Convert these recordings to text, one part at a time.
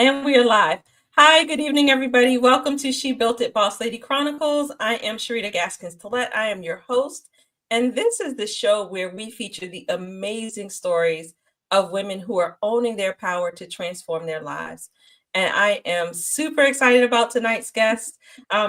And we are live. Hi, good evening, everybody. Welcome to She Built It Boss Lady Chronicles. I am Sharita Gaskins-Tillett. I am your host. And this is the show where we feature the amazing stories of women who are owning their power to transform their lives. And I am super excited about tonight's guest.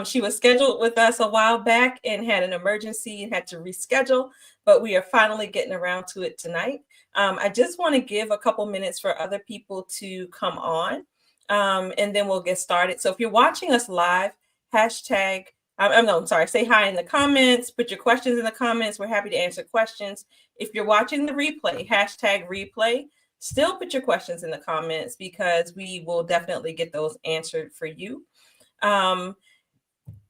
She was scheduled with us a while back and had an emergency and had to reschedule, but we are finally getting around to it tonight. I just want to give a couple minutes for other people to come on. And then we'll get started. So if you're watching us live, hashtag, say hi in the comments, put your questions in the comments. We're happy to answer questions. If you're watching the replay, hashtag replay, still put your questions in the comments because we will definitely get those answered for you.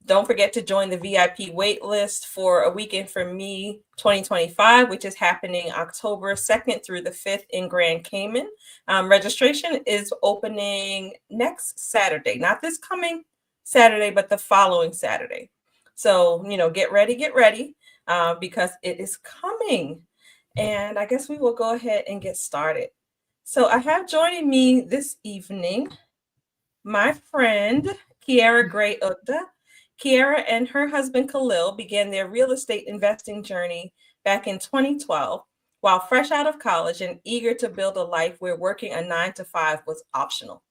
Don't forget to join the VIP wait list for A Weekend for Me 2025, which is happening October 2nd through the 5th in Grand Cayman. Registration is opening next Saturday, not this coming Saturday, but the following Saturday. So, get ready because it is coming. And I guess we will go ahead and get started. So I have joining me this evening my friend, Kyara Gray-Ugda. Kyara and her husband, Khalil, began their real estate investing journey back in 2012 while fresh out of college and eager to build a life where working a 9-to-5 was optional.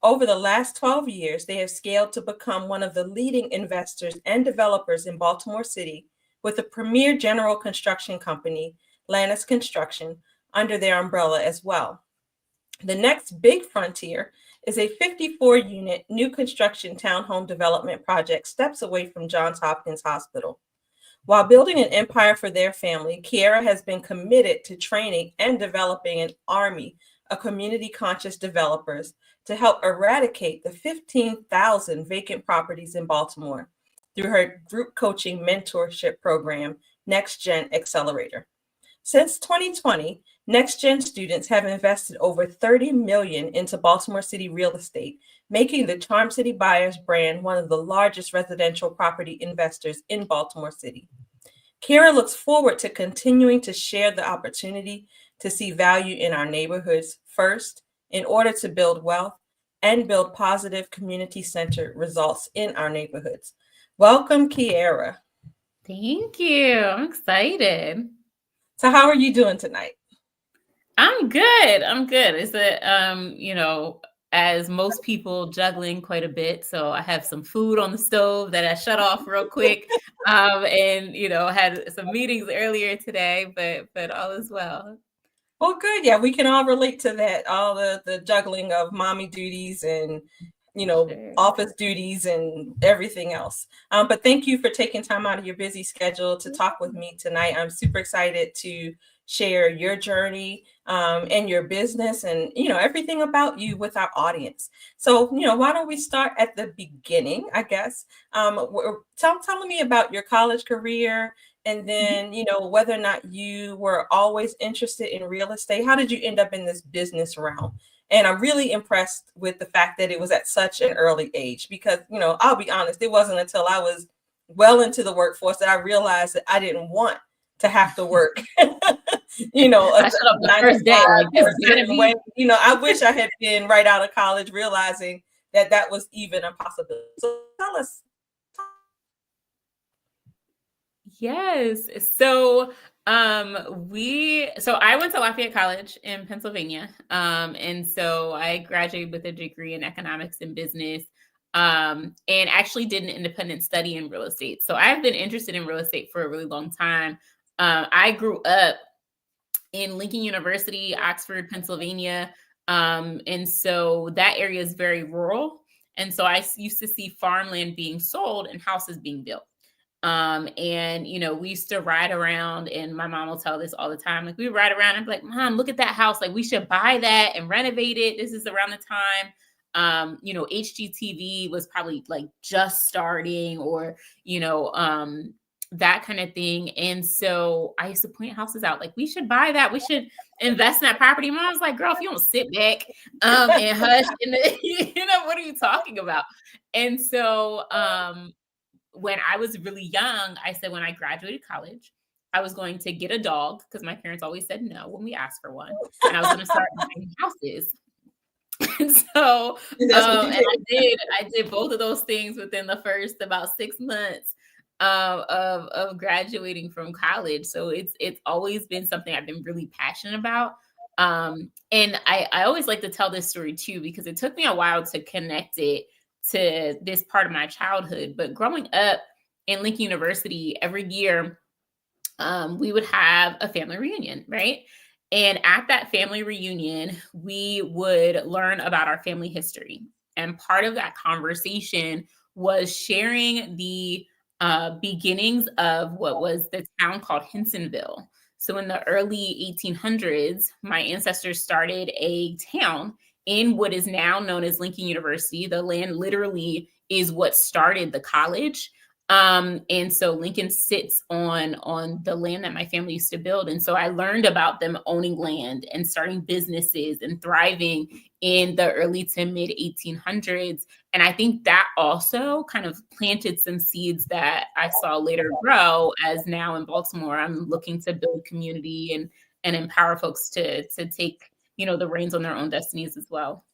Over the last 12 years, they have scaled to become one of the leading investors and developers in Baltimore City with a premier general construction company, Lanas Construction, under their umbrella as well. The next big frontier is a 54-unit new construction townhome development project steps away from Johns Hopkins Hospital. While building an empire for their family, Kyara has been committed to training and developing an army of community-conscious developers to help eradicate the 15,000 vacant properties in Baltimore through her group coaching mentorship program, NEXTGen Accelerator. Since 2020, NEXTGen students have invested over $30 million into Baltimore City real estate, making the Charm City Buyers brand one of the largest residential property investors in Baltimore City. Kyara looks forward to continuing to share the opportunity to see value in our neighborhoods first in order to build wealth and build positive community-centered results in our neighborhoods. Welcome, Kyara. Thank you. I'm excited. So how are you doing tonight? I'm good. It's as most people, juggling quite a bit. So I have some food on the stove that I shut off real quick. And had some meetings earlier today, but all is well. Well, good. Yeah, we can all relate to that. All the juggling of mommy duties and Sure. office duties and everything else. But thank you for taking time out of your busy schedule to talk with me tonight. I'm super excited to share your journey and your business and everything about you with our audience. So why don't we start at the beginning? I guess telling me about your college career. And then, whether or not you were always interested in real estate. How did you end up in this business realm? And I'm really impressed with the fact that it was at such an early age because, I'll be honest, it wasn't until I was well into the workforce that I realized that I didn't want to have to work, I shut up the first day. I wish I had been right out of college realizing that was even a possibility. So tell us. Yes. So I went to Lafayette College in Pennsylvania. And so I graduated with a degree in economics and business, and actually did an independent study in real estate. So I've been interested in real estate for a really long time. I grew up in Lincoln University, Oxford, Pennsylvania. And so that area is very rural. And so I used to see farmland being sold and houses being built. And we used to ride around, and my mom will tell this all the time. Like, we ride around and be like, Mom, look at that house. Like, we should buy that and renovate it. This is around the time, HGTV was probably like just starting, or, that kind of thing. And so I used to point houses out, like, we should buy that. We should invest in that property. Mom was like, girl, if you don't sit back, and hush, what are you talking about? And so, when I was really young, I said when I graduated college, I was going to get a dog because my parents always said no when we asked for one. And I was going to start buying houses. And And so, That's what you and I did both of those things within the first about 6 months of graduating from college. So it's always been something I've been really passionate about. And I always like to tell this story too, because it took me a while to connect it to this part of my childhood. But growing up in Lincoln University, every year we would have a family reunion, right? And at that family reunion, we would learn about our family history. And part of that conversation was sharing the beginnings of what was the town called Hensonville. So in the early 1800s, my ancestors started a town in what is now known as Lincoln University. The land literally is what started the college. And so Lincoln sits on the land that my family used to build. And so I learned about them owning land and starting businesses and thriving in the early to mid 1800s. And I think that also kind of planted some seeds that I saw later grow, as now in Baltimore, I'm looking to build community and empower folks to take, the reins on their own destinies as well.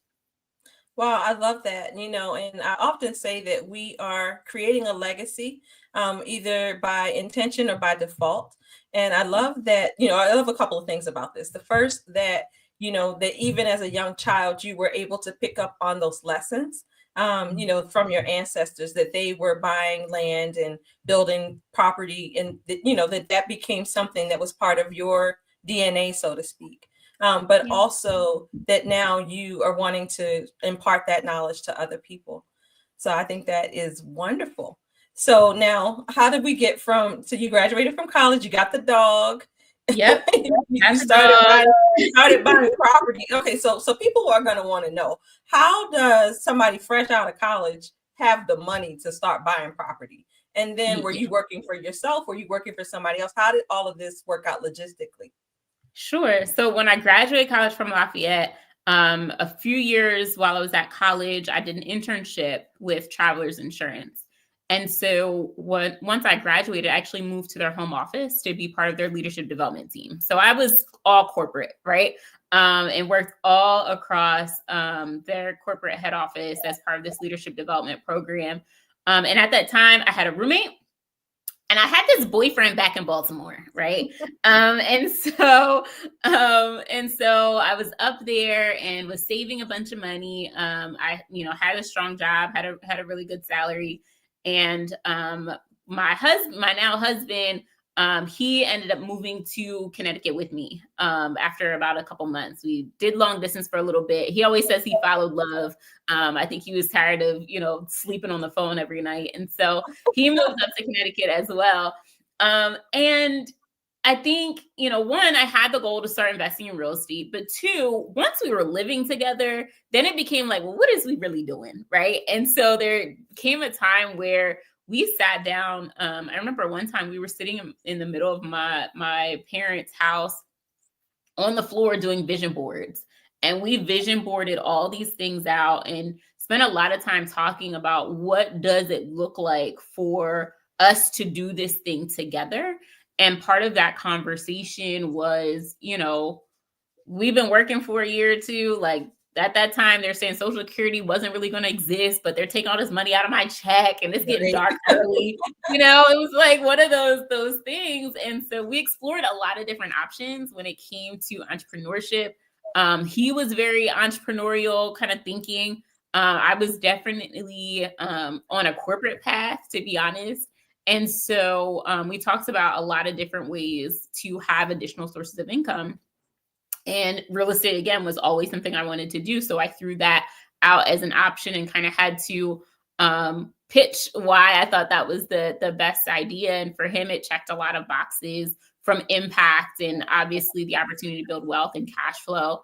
Wow, I love that. And I often say that we are creating a legacy, either by intention or by default. And I love that, I love a couple of things about this. The first, that even as a young child, you were able to pick up on those lessons, from your ancestors, that they were buying land and building property, and that became something that was part of your DNA, so to speak. But Yeah. also that now you are wanting to impart that knowledge to other people. So I think that is wonderful. So now, how did we get so you graduated from college, you got the dog. Yep. you started buying property. Okay, so people are going to want to know, how does somebody fresh out of college have the money to start buying property? And then were you working for yourself? Were you working for somebody else? How did all of this work out logistically? Sure. So when I graduated college from Lafayette, a few years while I was at college, I did an internship with Travelers Insurance. And so once I graduated, I actually moved to their home office to be part of their leadership development team. So I was all corporate, right? And worked all across their corporate head office as part of this leadership development program. And at that time, I had a roommate. And I had this boyfriend back in Baltimore, right? And so I was up there and was saving a bunch of money. I, had a strong job, had a really good salary, and my now husband, he ended up moving to Connecticut with me after about a couple months. We did long distance for a little bit. He always says he followed love. I think he was tired of, sleeping on the phone every night. And so he moved up to Connecticut as well. And I think, one, I had the goal to start investing in real estate, but two, once we were living together, then it became like, well, what is we really doing? Right. And so there came a time where we sat down. I remember one time we were sitting in the middle of my parents' house on the floor doing vision boards. And we vision boarded all these things out and spent a lot of time talking about what does it look like for us to do this thing together. And part of that conversation was, we've been working for a year or two, like, at that time, they're saying Social Security wasn't really going to exist, but they're taking all this money out of my check and it's getting dark early. It was like one of those things. And so we explored a lot of different options when it came to entrepreneurship. He was very entrepreneurial kind of thinking. I was definitely on a corporate path, to be honest. And so we talked about a lot of different ways to have additional sources of income. And real estate, again, was always something I wanted to do. So I threw that out as an option and kind of had to pitch why I thought that was the best idea. And for him, it checked a lot of boxes, from impact and obviously the opportunity to build wealth and cash flow.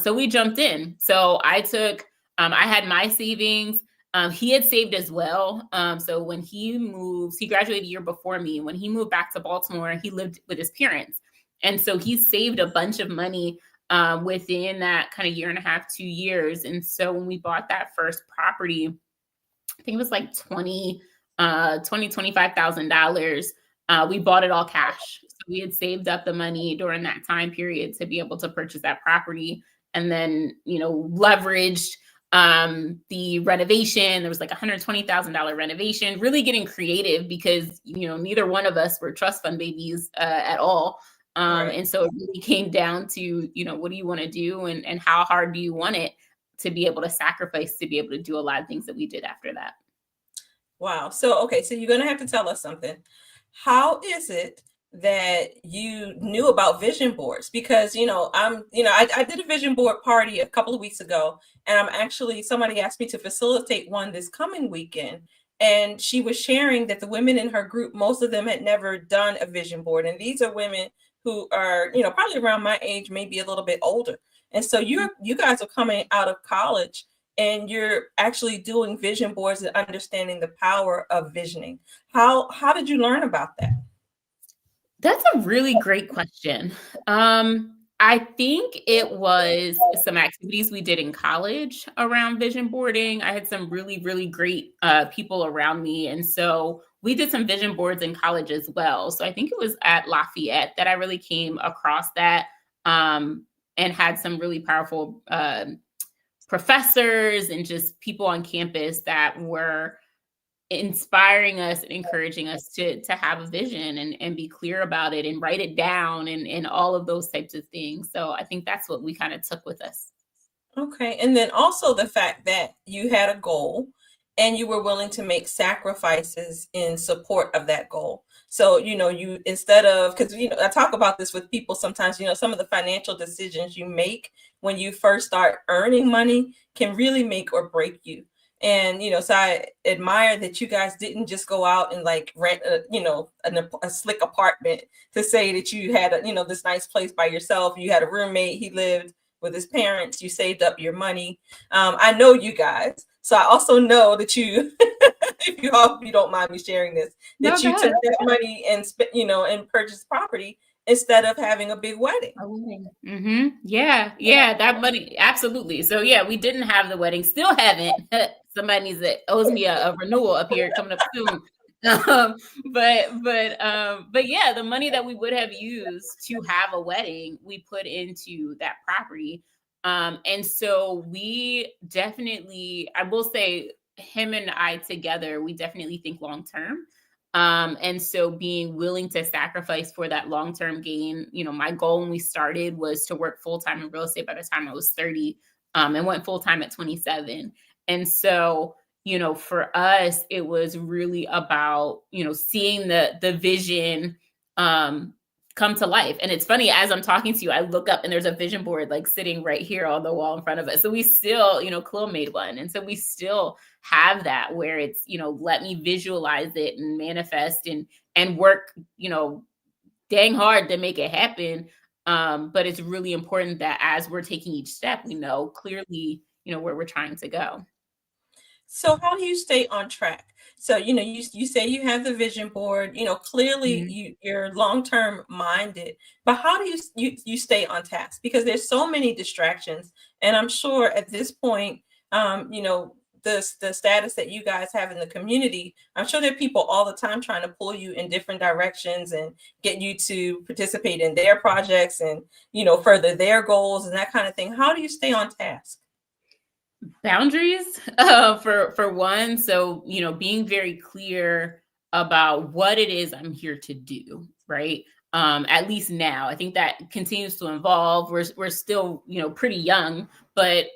So we jumped in. So I had my savings. He had saved as well. So when he graduated a year before me. When he moved back to Baltimore, he lived with his parents. And so he saved a bunch of money within that kind of year and a half, 2 years. And so when we bought that first property, I think it was like $25,000. We bought it all cash. So we had saved up the money during that time period to be able to purchase that property. and then, leveraged the renovation. There was like $120,000 renovation, really getting creative because, neither one of us were trust fund babies at all. Right. And so it really came down to, what do you want to do and how hard do you want it to be able to sacrifice to be able to do a lot of things that we did after that. Wow. So, okay, so you're going to have to tell us something. How is it that you knew about vision boards? Because, I did a vision board party a couple of weeks ago, and somebody asked me to facilitate one this coming weekend. And she was sharing that the women in her group, most of them had never done a vision board. And these are women who are, probably around my age, maybe a little bit older. And so you guys are coming out of college and you're actually doing vision boards and understanding the power of visioning. How did you learn about that? That's a really great question. I think it was some activities we did in college around vision boarding. I had some really, really great people around me. And so we did some vision boards in college as well. So I think it was at Lafayette that I really came across that and had some really powerful professors and just people on campus that were inspiring us and encouraging us to have a vision and be clear about it and write it down and all of those types of things. So I think that's what we kind of took with us. Okay. And then also the fact that you had a goal and you were willing to make sacrifices in support of that goal. So, you instead of, because, I talk about this with people sometimes, some of the financial decisions you make when you first start earning money can really make or break you. And, so I admire that you guys didn't just go out and like rent, a slick apartment to say that you had, this nice place by yourself. You had a roommate, he lived with his parents, you saved up your money. I know you guys. So I also know that you, if you don't mind me sharing this, that you took that money and and purchased property instead of having a big wedding. Mm-hmm. Yeah, that money, absolutely. So yeah, we didn't have the wedding, still haven't. Somebody owes me a renewal up here coming up soon. But yeah, the money that we would have used to have a wedding, we put into that property. And so we definitely, I will say, him and I together, we definitely think long term. And so being willing to sacrifice for that long-term gain, my goal when we started was to work full-time in real estate by the time I was 30, and went full-time at 27. And so, for us, it was really about, seeing the vision, come to life. And it's funny, as I'm talking to you, I look up and there's a vision board like sitting right here on the wall in front of us. So we still, Khalil made one. And so we still have that where it's, let me visualize it and manifest and work, dang hard to make it happen. But it's really important that as we're taking each step, we know clearly, where we're trying to go. So how do you stay on track? So, you say you have the vision board, clearly you're long-term minded, but how do you stay on task? Because there's so many distractions. And I'm sure at this point, the status that you guys have in the community, I'm sure there are people all the time trying to pull you in different directions and get you to participate in their projects and, further their goals and that kind of thing. How do you stay on task? Boundaries, for one. So, being very clear about what it is I'm here to do, right? At least now, I think that continues to evolve. We're still, pretty young, but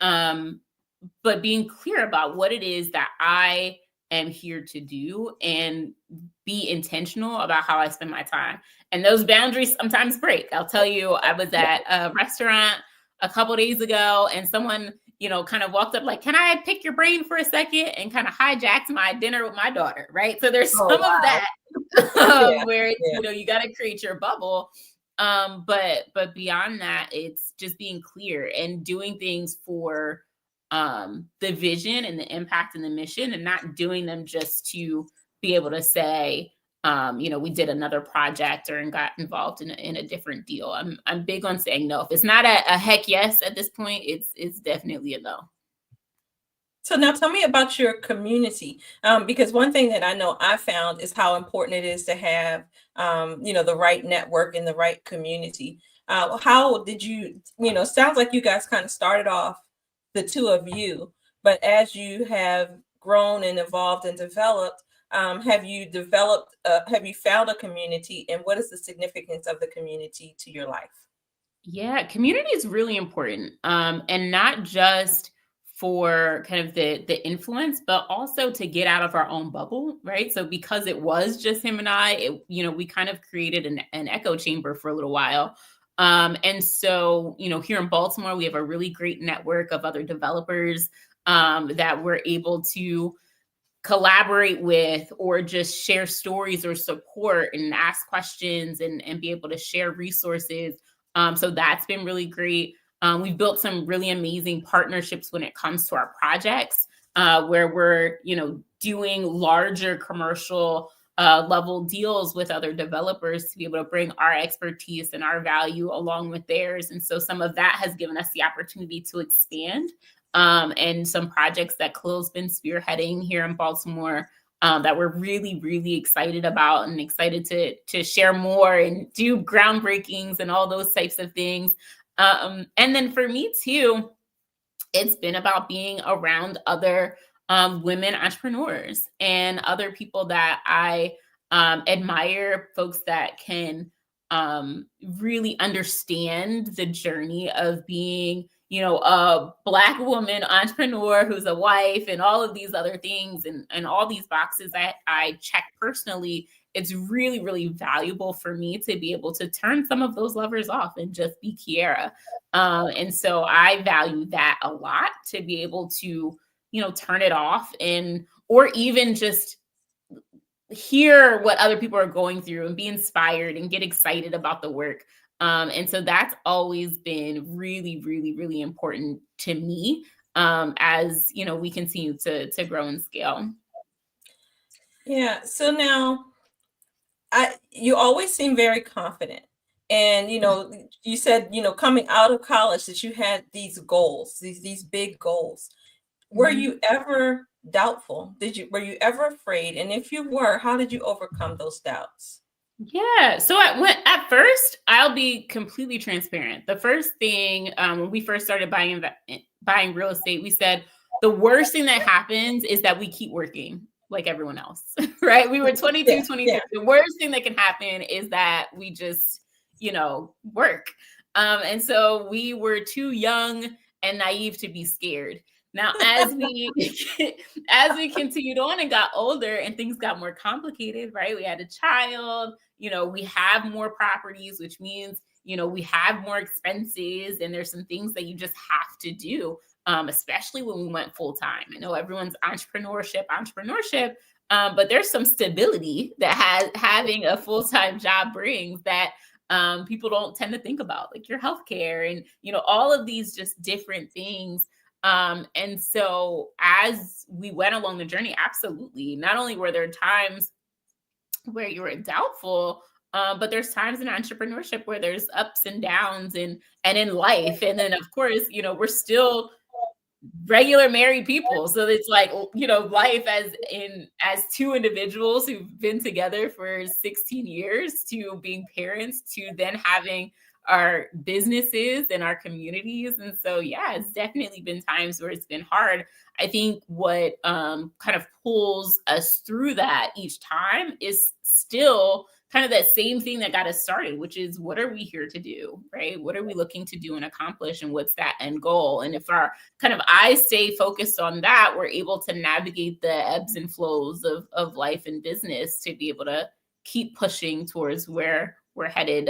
being clear about what it is that I am here to do and be intentional about how I spend my time. And those boundaries sometimes break. I'll tell you, I was at a restaurant a couple of days ago and someone, kind of walked up like, can I pick your brain for a second, and kind of hijacked my dinner with my daughter. Right. So there's some of that where it's, you got to create your bubble. But beyond that, it's just being clear and doing things for the vision and the impact and the mission, and not doing them just to be able to say, we did another project and got involved in a different deal. I'm big on saying no. If it's not a heck yes at this point, it's definitely a no. So now tell me about your community, because one thing that I know I found is how important it is to have, the right network and the right community. How did you, sounds like you guys kind of started off, the two of you, but as you have grown and evolved and developed, have you found a community, and what is the significance of the community to your life? Yeah, community is really important. And not just for kind of the influence, but also to get out of our own bubble, right? So because it was just him and I, we kind of created an echo chamber for a little while. And so, here in Baltimore, we have a really great network of other developers that we're able to collaborate with, or just share stories or support and ask questions, and be able to share resources. So that's been really great. We've built some really amazing partnerships when it comes to our projects, where we're, doing larger commercial level deals with other developers to be able to bring our expertise and our value along with theirs. And so some of that has given us the opportunity to expand, and some projects that Khalil's been spearheading here in Baltimore, that we're really, really excited about, and excited to share more and do groundbreakings and all those types of things. And then for me too, it's been about being around other women entrepreneurs and other people that I admire, folks that can really understand the journey of being, a Black woman entrepreneur who's a wife, and all of these other things, and all these boxes that I check personally. It's really, really valuable for me to be able to turn some of those levers off and just be Kyara. And so I value that a lot, to be able to, turn it off, or even just hear what other people are going through and be inspired and get excited about the work. And so that's always been really, really, really important to me, as we continue to grow and scale. Yeah. So now, you always seem very confident. And you said, coming out of college, that you had these goals, these big goals. Were you ever doubtful? Were you ever afraid? And if you were, how did you overcome those doubts? Yeah. So at first, I'll be completely transparent. The first thing, when we first started buying real estate, we said the worst thing that happens is that we keep working like everyone else, right? We were 22, Yeah, 23. yeah. The worst thing that can happen is that we just, work. And so we were too young and naive to be scared. Now, as we continued on and got older and things got more complicated, right? We had a child, we have more properties, which means, we have more expenses, and there's some things that you just have to do, especially when we went full time. I know everyone's entrepreneurship, but there's some stability that having a full-time job brings that people don't tend to think about, like your healthcare and, all of these just different things. And so as we went along the journey, absolutely, not only were there times where you were doubtful, but there's times in entrepreneurship where there's ups and downs, and in life. And then of course, we're still regular married people. So it's like, life as two individuals who've been together for 16 years, to being parents, to then having our businesses and our communities. And so, yeah, it's definitely been times where it's been hard. I think what kind of pulls us through that each time is still kind of that same thing that got us started, which is, what are we here to do, right? What are we looking to do and accomplish, and what's that end goal? And if our kind of eyes stay focused on that, we're able to navigate the ebbs and flows of life and business, to be able to keep pushing towards where we're headed,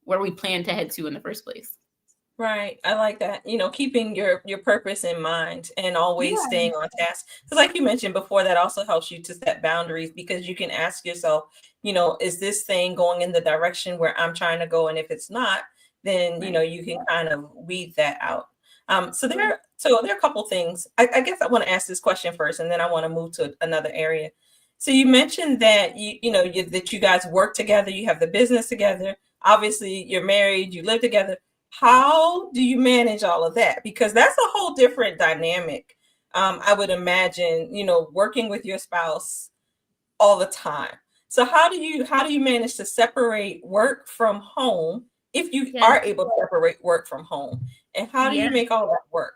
where we plan to head to in the first place. Right. I like that. Keeping your purpose in mind, and always staying on task. Because like you mentioned before, that also helps you to set boundaries, because you can ask yourself, is this thing going in the direction where I'm trying to go? And if it's not, then, you can kind of weed that out. So there are a couple things. I guess I want to ask this question first, and then I want to move to another area. So you mentioned that that you guys work together, you have the business together. Obviously, you're married, you live together. How do you manage all of that? Because that's a whole different dynamic. I would imagine, working with your spouse all the time. So how do you manage to separate work from home if you Yeah. are able to separate work from home? And how do you make all that work?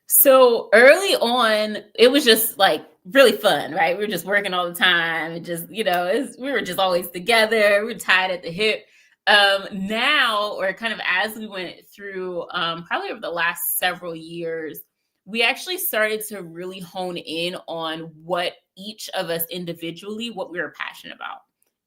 So early on, it was just like really fun, right? We were just working all the time, and just, we were just always together. We were tied at the hip. Now, or kind of as we went through, probably over the last several years, we actually started to really hone in on what each of us individually, what we were passionate about,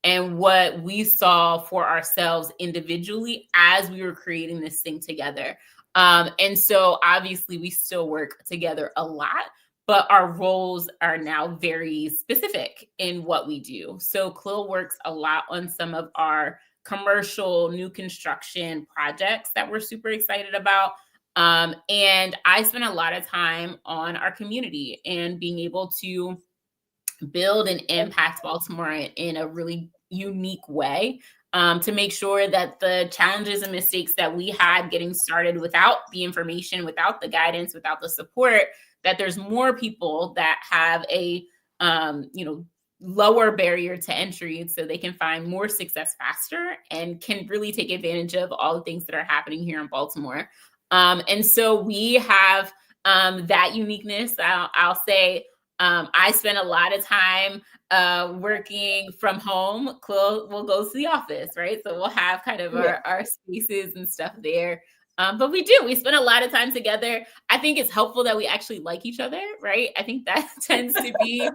and what we saw for ourselves individually as we were creating this thing together. And so obviously we still work together a lot, but our roles are now very specific in what we do. So Khalil works a lot on some of our commercial new construction projects that we're super excited about. And I spend a lot of time on our community and being able to build and impact Baltimore in a really unique way, to make sure that the challenges and mistakes that we had getting started without the information, without the guidance, without the support, that there's more people that have a lower barrier to entry, so they can find more success faster and can really take advantage of all the things that are happening here in Baltimore. And so we have that uniqueness. I'll say I spend a lot of time working from home. Khalil will go to the office, right? So we'll have kind of our spaces and stuff there. But we spend a lot of time together. I think it's helpful that we actually like each other, right? I think that tends to be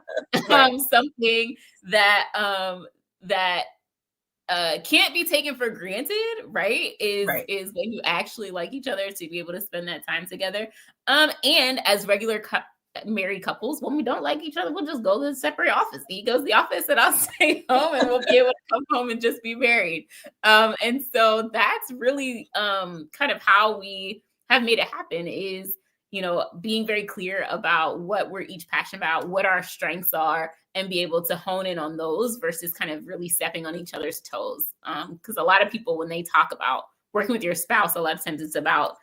something that can't be taken for granted, right? Is when you actually like each other, to be able to spend that time together. And as regular married couples, when we don't like each other, we'll just go to a separate office. He goes to the office and I'll stay home, and we'll be able to come home and just be married. And so that's really kind of how we have made it happen, is, being very clear about what we're each passionate about, what our strengths are, and be able to hone in on those versus kind of really stepping on each other's toes. Because a lot of people, when they talk about working with your spouse, a lot of times it's about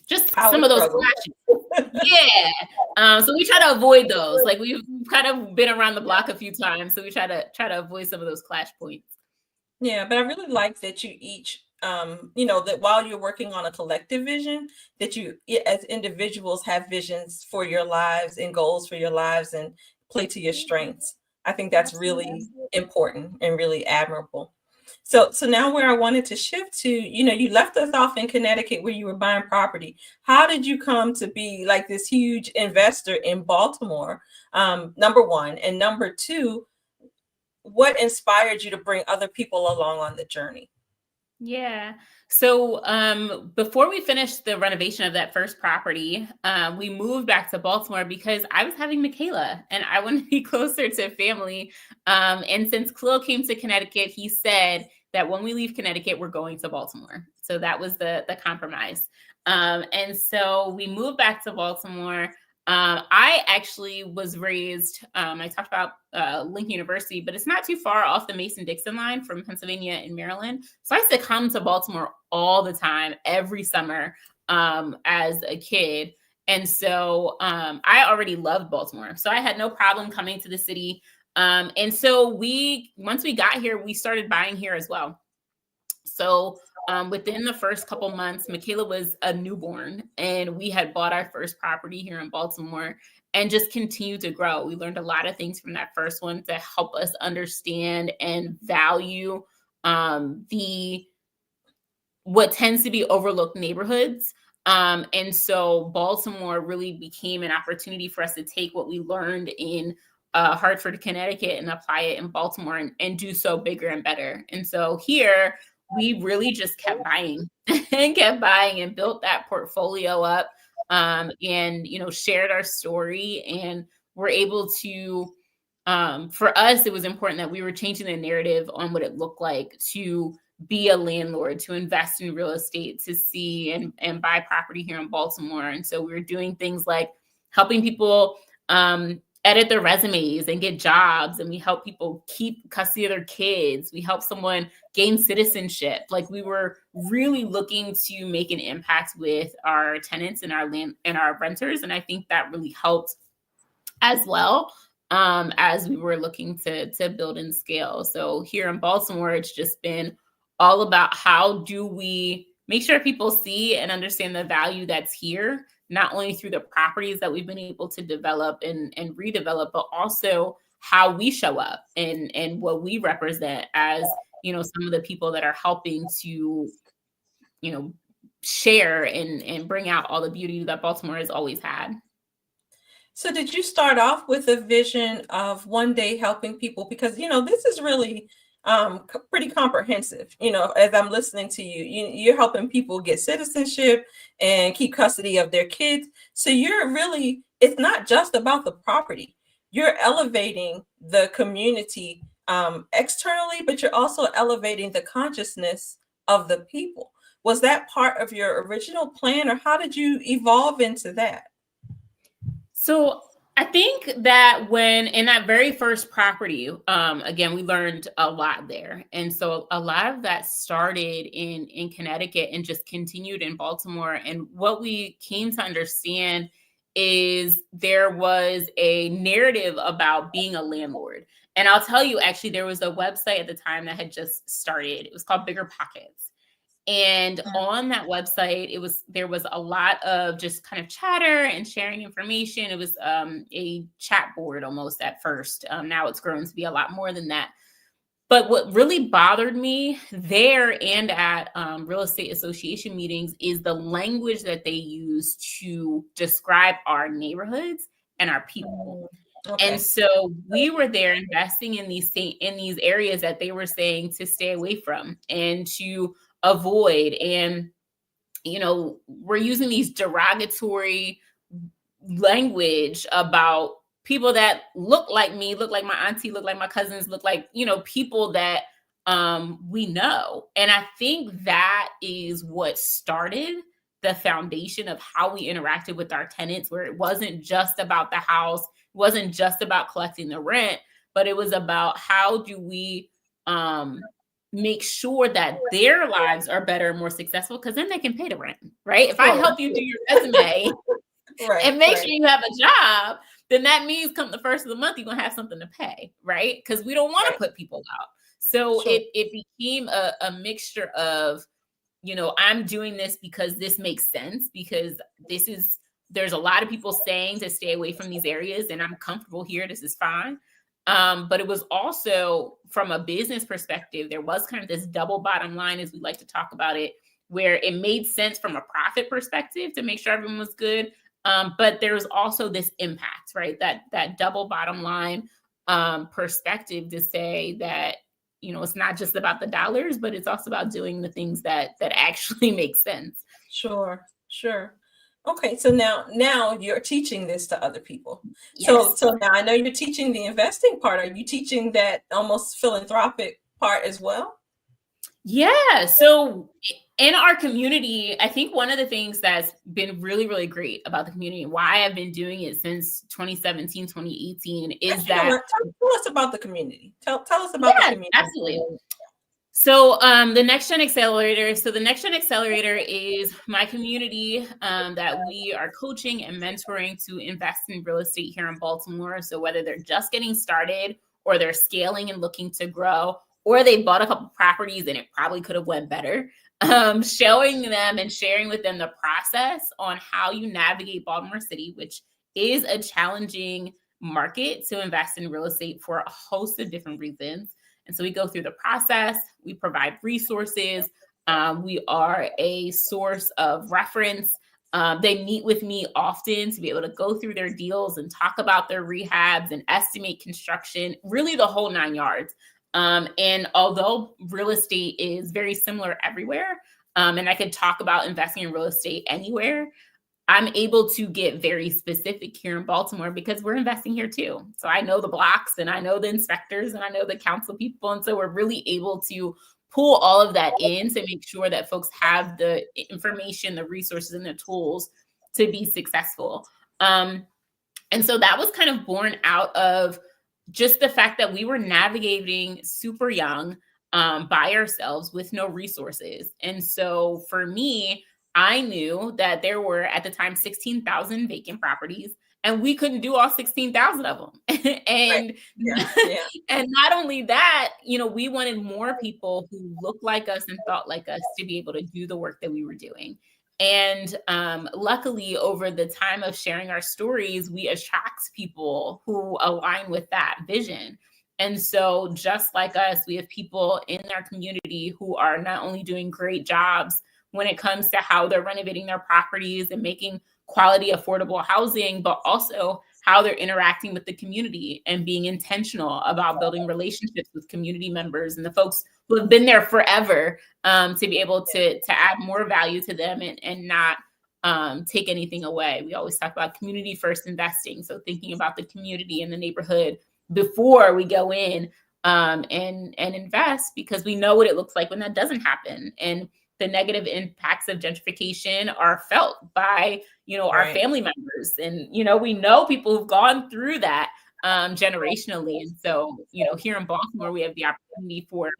just some of those clashes. So we try to avoid those. Like, we've kind of been around the block a few times, so we try to avoid some of those clash points. Yeah, but I really like that you each, that while you're working on a collective vision, that you as individuals have visions for your lives and goals for your lives and play to your strengths. I think that's really important and really admirable. So now where I wanted to shift to, you left us off in Connecticut where you were buying property. How did you come to be like this huge investor in Baltimore? Number one. And number two, what inspired you to bring other people along on the journey? Yeah. So before we finished the renovation of that first property, we moved back to Baltimore because I was having Michaela and I wanted to be closer to family. And since Khalil came to Connecticut, he said that when we leave Connecticut, we're going to Baltimore. So that was the compromise. And so we moved back to Baltimore. I actually was raised, I talked about Lincoln University, but it's not too far off the Mason-Dixon line from Pennsylvania and Maryland. So I used to come to Baltimore all the time, every summer, as a kid. And so I already loved Baltimore. So I had no problem coming to the city. And so once we got here, we started buying here as well. So within the first couple months, Michaela was a newborn, and we had bought our first property here in Baltimore and just continued to grow. We learned a lot of things from that first one to help us understand and value what tends to be overlooked neighborhoods. And so Baltimore really became an opportunity for us to take what we learned in Hartford, Connecticut, and apply it in Baltimore and do so bigger and better. And so here, we really just kept buying and built that portfolio up, and, shared our story, and were able to, for us, it was important that we were changing the narrative on what it looked like to be a landlord, to invest in real estate, to see and buy property here in Baltimore. And so we were doing things like helping people edit their resumes and get jobs, and we help people keep custody of their kids. We help someone gain citizenship. Like, we were really looking to make an impact with our tenants and our renters, and I think that really helped as well, as we were looking to build and scale. So here in Baltimore, it's just been all about how do we make sure people see and understand the value that's here, not only through the properties that we've been able to develop and redevelop, but also how we show up and what we represent as, some of the people that are helping to, share and bring out all the beauty that Baltimore has always had. So did you start off with a vision of one day helping people? Because, this is really pretty comprehensive. As I'm listening to you, you're helping people get citizenship and keep custody of their kids. So it's not just about the property. You're elevating the community externally, but you're also elevating the consciousness of the people. Was that part of your original plan, or how did you evolve into that? So I think that when in that very first property, again, we learned a lot there. And so a lot of that started in Connecticut and just continued in Baltimore. And what we came to understand is there was a narrative about being a landlord. And I'll tell you, actually, there was a website at the time that had just started. It was called Bigger Pockets. And on that website, there was a lot of just kind of chatter and sharing information. It was a chat board almost at first. Now it's grown to be a lot more than that. But what really bothered me there and at real estate association meetings is the language that they use to describe our neighborhoods and our people. Okay. And so we were there investing in these areas that they were saying to stay away from and to avoid. And, we're using these derogatory language about people that look like me, look like my auntie, look like my cousins, look like, people that we know. And I think that is what started the foundation of how we interacted with our tenants, where it wasn't just about the house, it wasn't just about collecting the rent, but it was about how do we make sure that their lives are better and more successful, because then they can pay the rent, right? If I help you do your resume and make sure you have a job, then that means come the first of the month, you're going to have something to pay, right? Because we don't want to put people out. So it became a mixture of, I'm doing this because this makes sense, because there's a lot of people saying to stay away from these areas and I'm comfortable here. This is fine. But it was also from a business perspective, there was kind of this double bottom line, as we like to talk about it, where it made sense from a profit perspective to make sure everyone was good. But there was also this impact, right? That double bottom line perspective to say that, it's not just about the dollars, but it's also about doing the things that actually make sense. Sure. Okay, so now you're teaching this to other people. Yes. So now I know you're teaching the investing part. Are you teaching that almost philanthropic part as well? Yeah. So in our community, I think one of the things that's been really, really great about the community, why I've been doing it since 2017, 2018, is that... Tell us about the community. Tell us about the community. Absolutely. So the NEXTGen Accelerator. So the NEXTGen Accelerator is my community that we are coaching and mentoring to invest in real estate here in Baltimore. So whether they're just getting started or they're scaling and looking to grow, or they bought a couple properties and it probably could have went better, showing them and sharing with them the process on how you navigate Baltimore City, which is a challenging market to invest in real estate for a host of different reasons. And so we go through the process, we provide resources, we are a source of reference. They meet with me often to be able to go through their deals and talk about their rehabs and estimate construction, really the whole 9 yards. And although real estate is very similar everywhere, and I could talk about investing in real estate anywhere, I'm able to get very specific here in Baltimore because we're investing here too. So I know the blocks and I know the inspectors and I know the council people. And so we're really able to pull all of that in to make sure that folks have the information, the resources, and the tools to be successful. And so that was kind of born out of just the fact that we were navigating super young by ourselves with no resources. And so for me, I knew that there were at the time 16,000 vacant properties and we couldn't do all 16,000 of them. And Right. Yeah. and not only that, we wanted more people who looked like us and thought like us to be able to do the work that we were doing. And luckily, over the time of sharing our stories, we attract people who align with that vision. And so just like us, we have people in our community who are not only doing great jobs when it comes to how they're renovating their properties and making quality, affordable housing, but also how they're interacting with the community and being intentional about building relationships with community members and the folks who have been there forever, to be able to add more value to them and not take anything away. We always talk about community first investing. So thinking about the community and the neighborhood before we go in and invest, because we know what it looks like when that doesn't happen. And the negative impacts of gentrification are felt by, our family members. And, we know people who've gone through that generationally. And so, here in Baltimore, we have the opportunity for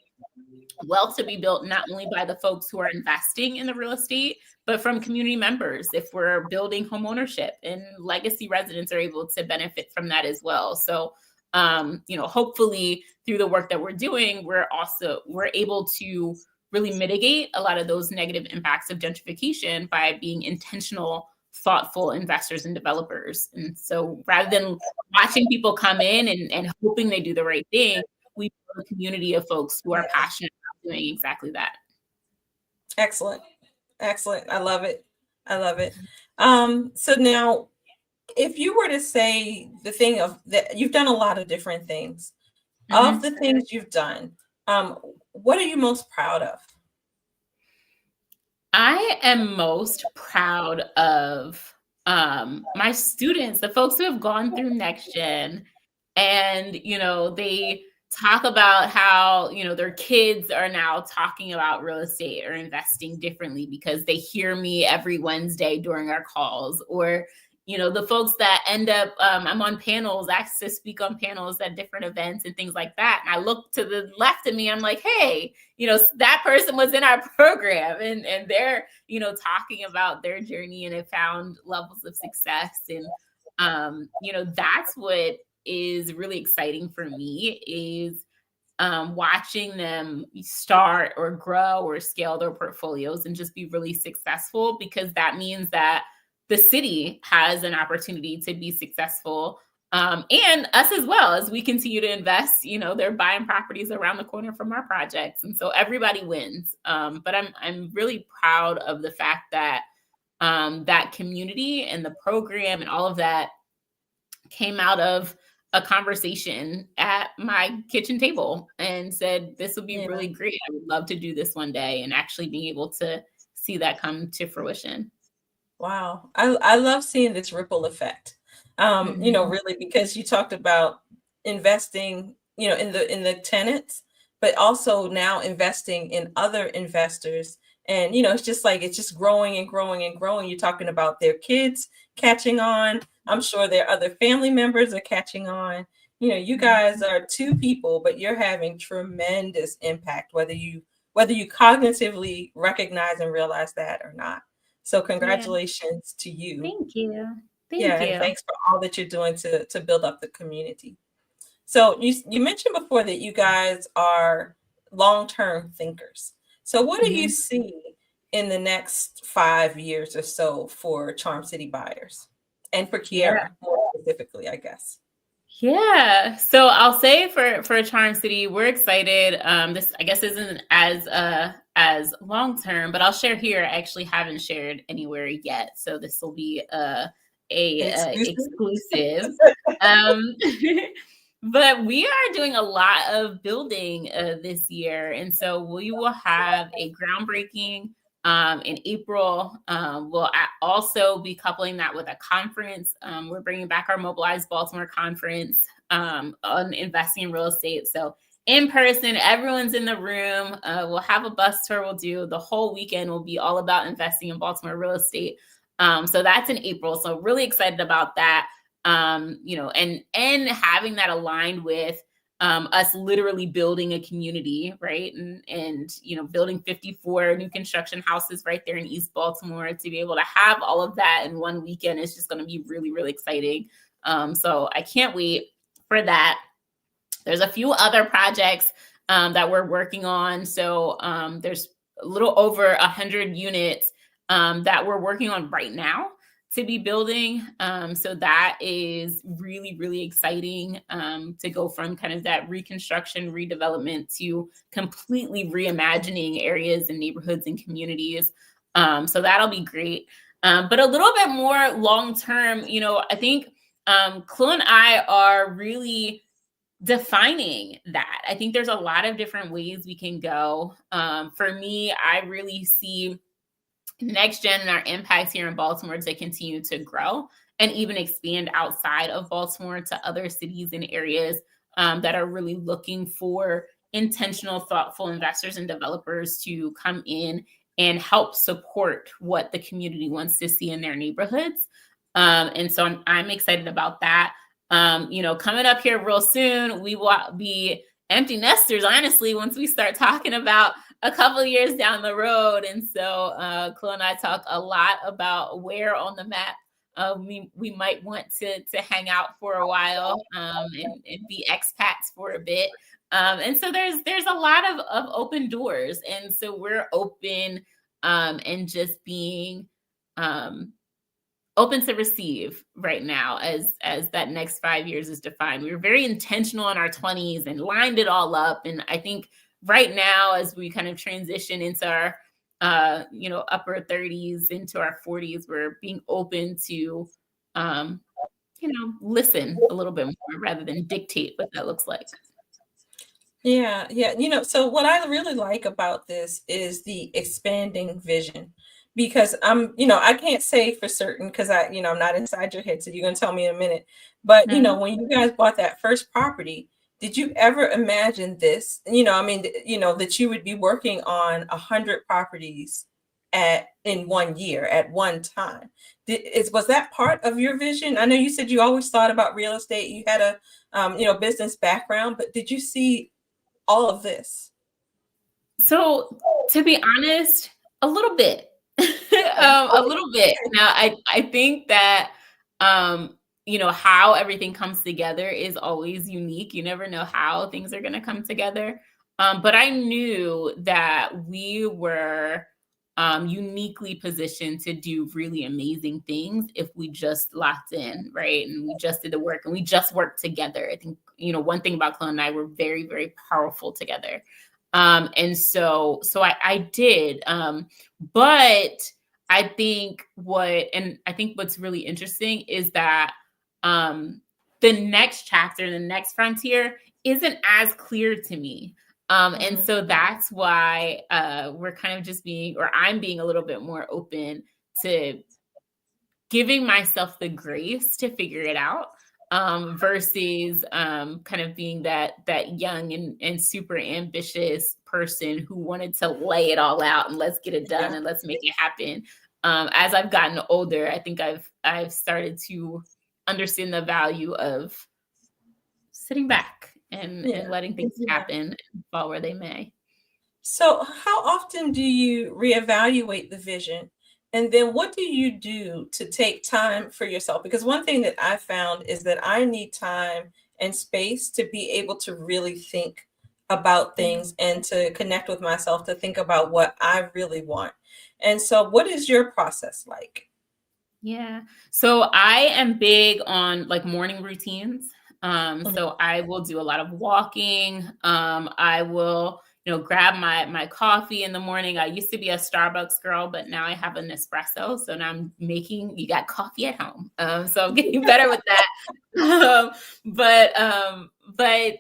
wealth to be built not only by the folks who are investing in the real estate, but from community members. If we're building home ownership, and legacy residents are able to benefit from that as well. So, hopefully through the work that we're doing, we're able to really mitigate a lot of those negative impacts of gentrification by being intentional, thoughtful investors and developers. And so rather than watching people come in and hoping they do the right thing, we build a community of folks who are passionate about doing exactly that. Excellent. I love it. So now, if you were to say the thing of that, you've done a lot of different things. Of the things you've done, what are you most proud of? I am most proud of my students, the folks who have gone through NEXTGen, and they talk about how their kids are now talking about real estate or investing differently because they hear me every Wednesday during our calls. Or the folks that end up, I'm on panels, asked to speak on panels at different events and things like that. And I look to the left of me, I'm like, hey, that person was in our program, and they're, talking about their journey and have found levels of success. And, that's what is really exciting for me, is watching them start or grow or scale their portfolios and just be really successful, because that means that the city has an opportunity to be successful, and us as well, as we continue to invest. They're buying properties around the corner from our projects, and so everybody wins. But I'm really proud of the fact that that community and the program and all of that came out of a conversation at my kitchen table and said, this would be really great. I would love to do this one day, and actually being able to see that come to fruition. Wow. I love seeing this ripple effect, really, because you talked about investing, in the tenants, but also now investing in other investors. And, it's just growing and growing and growing. You're talking about their kids catching on. I'm sure their other family members are catching on. You guys are two people, but you're having tremendous impact, whether you cognitively recognize and realize that or not. So congratulations to you. Thank you. And thanks for all that you're doing to build up the community. So you mentioned before that you guys are long-term thinkers. So what do you see in the next 5 years or so for Charm City buyers, and for Kyara more specifically, I guess? Yeah. So I'll say for Charm City, we're excited. This, I guess, isn't as long term, but I'll share here. I actually haven't shared anywhere yet, so this will be a exclusive. But we are doing a lot of building this year, and so we will have a groundbreaking in April. We'll also be coupling that with a conference. We're bringing back our Mobilized Baltimore conference on investing in real estate. So in person, everyone's in the room. We'll have a bus tour. We'll do the whole weekend. Will be all about investing in Baltimore real estate. So that's in April. So really excited about that. And having that aligned with us literally building a community, right? And building 54 new construction houses right there in East Baltimore. To be able to have all of that in one weekend is just going to be really, really exciting. So I can't wait for that. There's a few other projects that we're working on. So there's a little over 100 units that we're working on right now to be building. So that is really, really exciting to go from kind of that reconstruction, redevelopment to completely reimagining areas and neighborhoods and communities. So that'll be great. But a little bit more long-term, I think Khalil and I are really defining that. I think there's a lot of different ways we can go. For me, I really see NEXTGen and our impacts here in Baltimore to continue to grow and even expand outside of Baltimore to other cities and areas that are really looking for intentional, thoughtful investors and developers to come in and help support what the community wants to see in their neighborhoods. And so I'm excited about that. Coming up here real soon, we will be empty nesters, honestly, once we start talking about a couple of years down the road. And so Khalil and I talk a lot about where on the map we might want to hang out for a while and be expats for a bit. And so there's a lot of open doors. And so we're open and just being open to receive right now as that next 5 years is defined. We were very intentional in our 20s and lined it all up. And I think right now, as we kind of transition into our upper 30s into our 40s, we're being open to listen a little bit more rather than dictate what that looks like. Yeah. So what I really like about this is the expanding vision. Because I can't say for certain because I'm not inside your head, so you're gonna tell me in a minute. But when you guys bought that first property, did you ever imagine this? That you would be working on 100 properties in 1 year at one time. Was that part of your vision? I know you said you always thought about real estate. You had a business background, but did you see all of this? So to be honest, a little bit. A little bit. Now, I think that, how everything comes together is always unique. You never know how things are going to come together. But I knew that we were uniquely positioned to do really amazing things if we just locked in, right? And we just did the work and we just worked together. I think, one thing about Khalil and I, we're very, very powerful together. And so I did. But I think what's really interesting is that the next chapter, the next frontier isn't as clear to me. And so that's why we're kind of just I'm being a little bit more open to giving myself the grace to figure it out. Versus kind of being that young and super ambitious person who wanted to lay it all out and let's get it done and let's make it happen. As I've gotten older, I think I've started to understand the value of sitting back and letting things happen and fall where they may. So how often do you reevaluate the vision? And then what do you do to take time for yourself? Because one thing that I found is that I need time and space to be able to really think about things and to connect with myself, to think about what I really want. And so what is your process like? Yeah. So I am big on like morning routines. So I will do a lot of walking. I will grab my coffee in the morning. I used to be a Starbucks girl, but now I have an espresso. So now you got coffee at home. So I'm getting better with that. But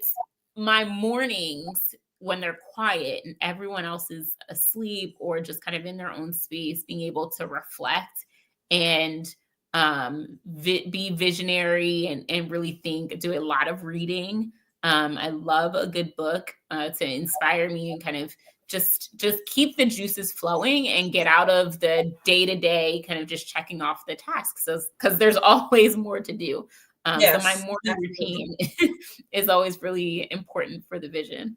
my mornings, when they're quiet and everyone else is asleep or just kind of in their own space, being able to reflect and be visionary and really do a lot of reading. I love a good book to inspire me and kind of just keep the juices flowing and get out of the day-to-day kind of just checking off the tasks because there's always more to do. So my Yes, morning absolutely. routine is always really important for the vision.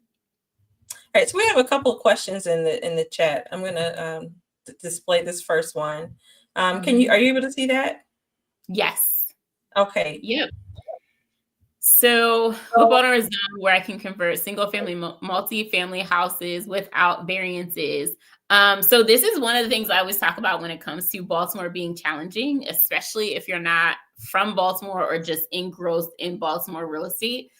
All right, so we have a couple of questions in the chat. I'm gonna display this first one. Are you able to see that? Yes. Okay. Yep. So with Baltimore is done where I can convert single family, multi-family houses without variances. So this is one of the things I always talk about when it comes to Baltimore being challenging, especially if you're not from Baltimore or just engrossed in Baltimore real estate.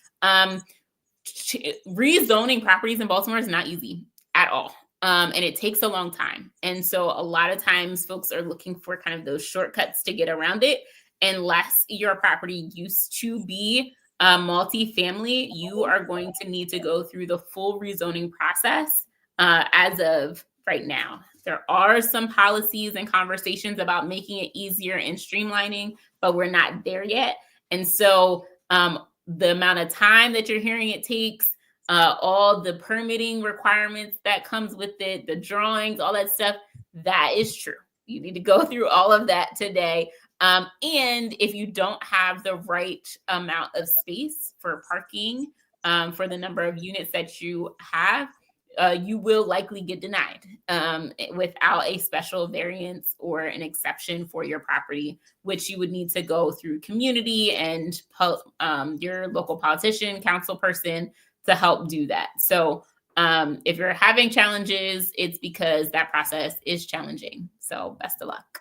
Rezoning properties in Baltimore is not easy at all. And it takes a long time. And so a lot of times folks are looking for kind of those shortcuts to get around it. Unless your property used to be multi-family, you are going to need to go through the full rezoning process as of right now. There are some policies and conversations about making it easier and streamlining, but we're not there yet. And so the amount of time that you're hearing it takes, all the permitting requirements that comes with it, the drawings, all that stuff, that is true. You need to go through all of that today. And if you don't have the right amount of space for parking, for the number of units that you have, you will likely get denied without a special variance or an exception for your property, which you would need to go through community and your local politician, council person to help do that. So if you're having challenges, it's because that process is challenging. So best of luck.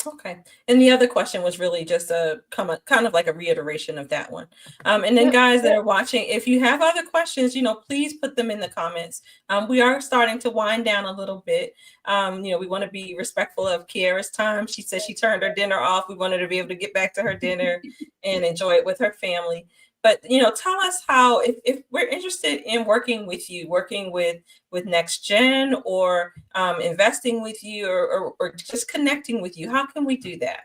Okay. And the other question was really just a kind of like a reiteration of that one. And then guys that are watching, if you have other questions, please put them in the comments. We are starting to wind down a little bit. We want to be respectful of Kyara's time. She said she turned her dinner off. We wanted to be able to get back to her dinner and enjoy it with her family. But, tell us how, if we're interested in working with you, working with NEXTGen or investing with you or just connecting with you, how can we do that?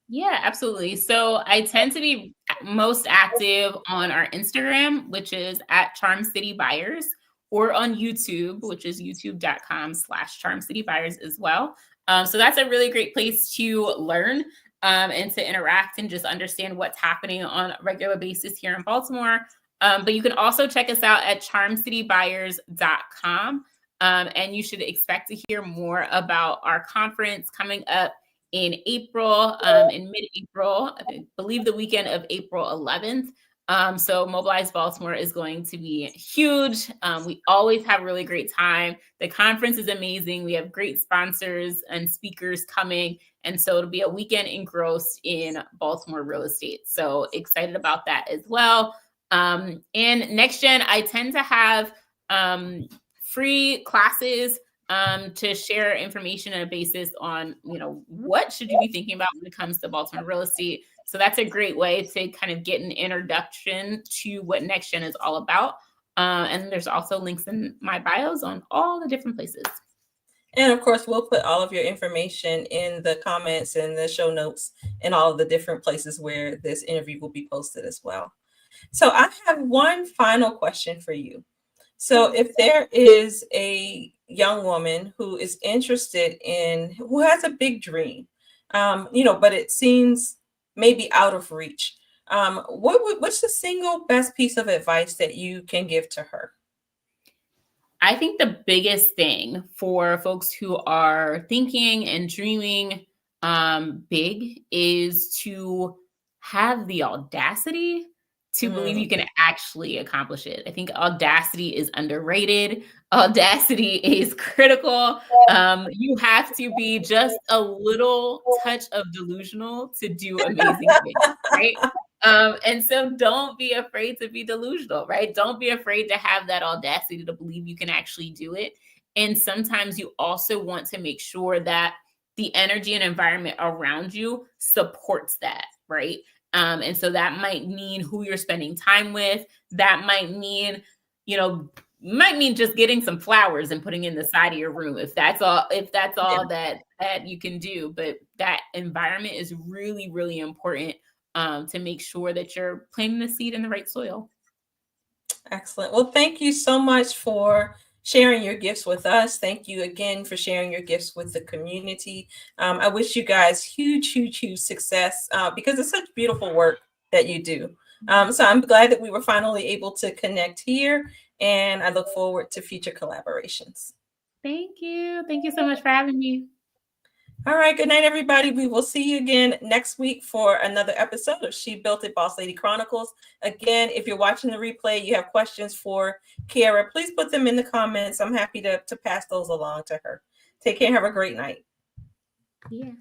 Yeah, absolutely. So I tend to be most active on our Instagram, which is at Charm City Buyers, or on YouTube, which is youtube.com/CharmCityBuyers as well. So that's a really great place to learn and to interact and just understand what's happening on a regular basis here in Baltimore. But you can also check us out at charmcitybuyers.com. And you should expect to hear more about our conference coming up in April, in mid-April, I believe the weekend of April 11th. So Mobilize Baltimore is going to be huge. We always have a really great time. The conference is amazing. We have great sponsors and speakers coming. And so it'll be a weekend engrossed in Baltimore real estate. So excited about that as well. And NEXTGen, I tend to have free classes to share information on a basis on, what should you be thinking about when it comes to Baltimore real estate. So that's a great way to kind of get an introduction to what NEXTGen is all about. And there's also links in my bios on all the different places. And of course, we'll put all of your information in the comments and the show notes and all of the different places where this interview will be posted as well. So I have one final question for you. So if there is a young woman who is interested who has a big dream, but it seems maybe out of reach, what's the single best piece of advice that you can give to her? I think the biggest thing for folks who are thinking and dreaming big is to have the audacity to believe you can actually accomplish it. I think audacity is underrated. Audacity is critical. You have to be just a little touch of delusional to do amazing things, right? And so don't be afraid to be delusional, right? Don't be afraid to have that audacity to believe you can actually do it. And sometimes you also want to make sure that the energy and environment around you supports that, right? And so that might mean who you're spending time with. That might mean, just getting some flowers and putting in the side of your room if that's all that you can do. But that environment is really, really important to make sure that you're planting the seed in the right soil. Excellent. Well, thank you so much for sharing your gifts with us. Thank you again for sharing your gifts with the community. I wish you guys huge, huge, huge success because it's such beautiful work that you do. So I'm glad that we were finally able to connect here, and I look forward to future collaborations. Thank you. Thank you so much for having me. All right. Good night, everybody. We will see you again next week for another episode of She Built It Boss Lady Chronicles. Again, if you're watching the replay, you have questions for Kyara, please put them in the comments. I'm happy to pass those along to her. Take care and have a great night. Yeah.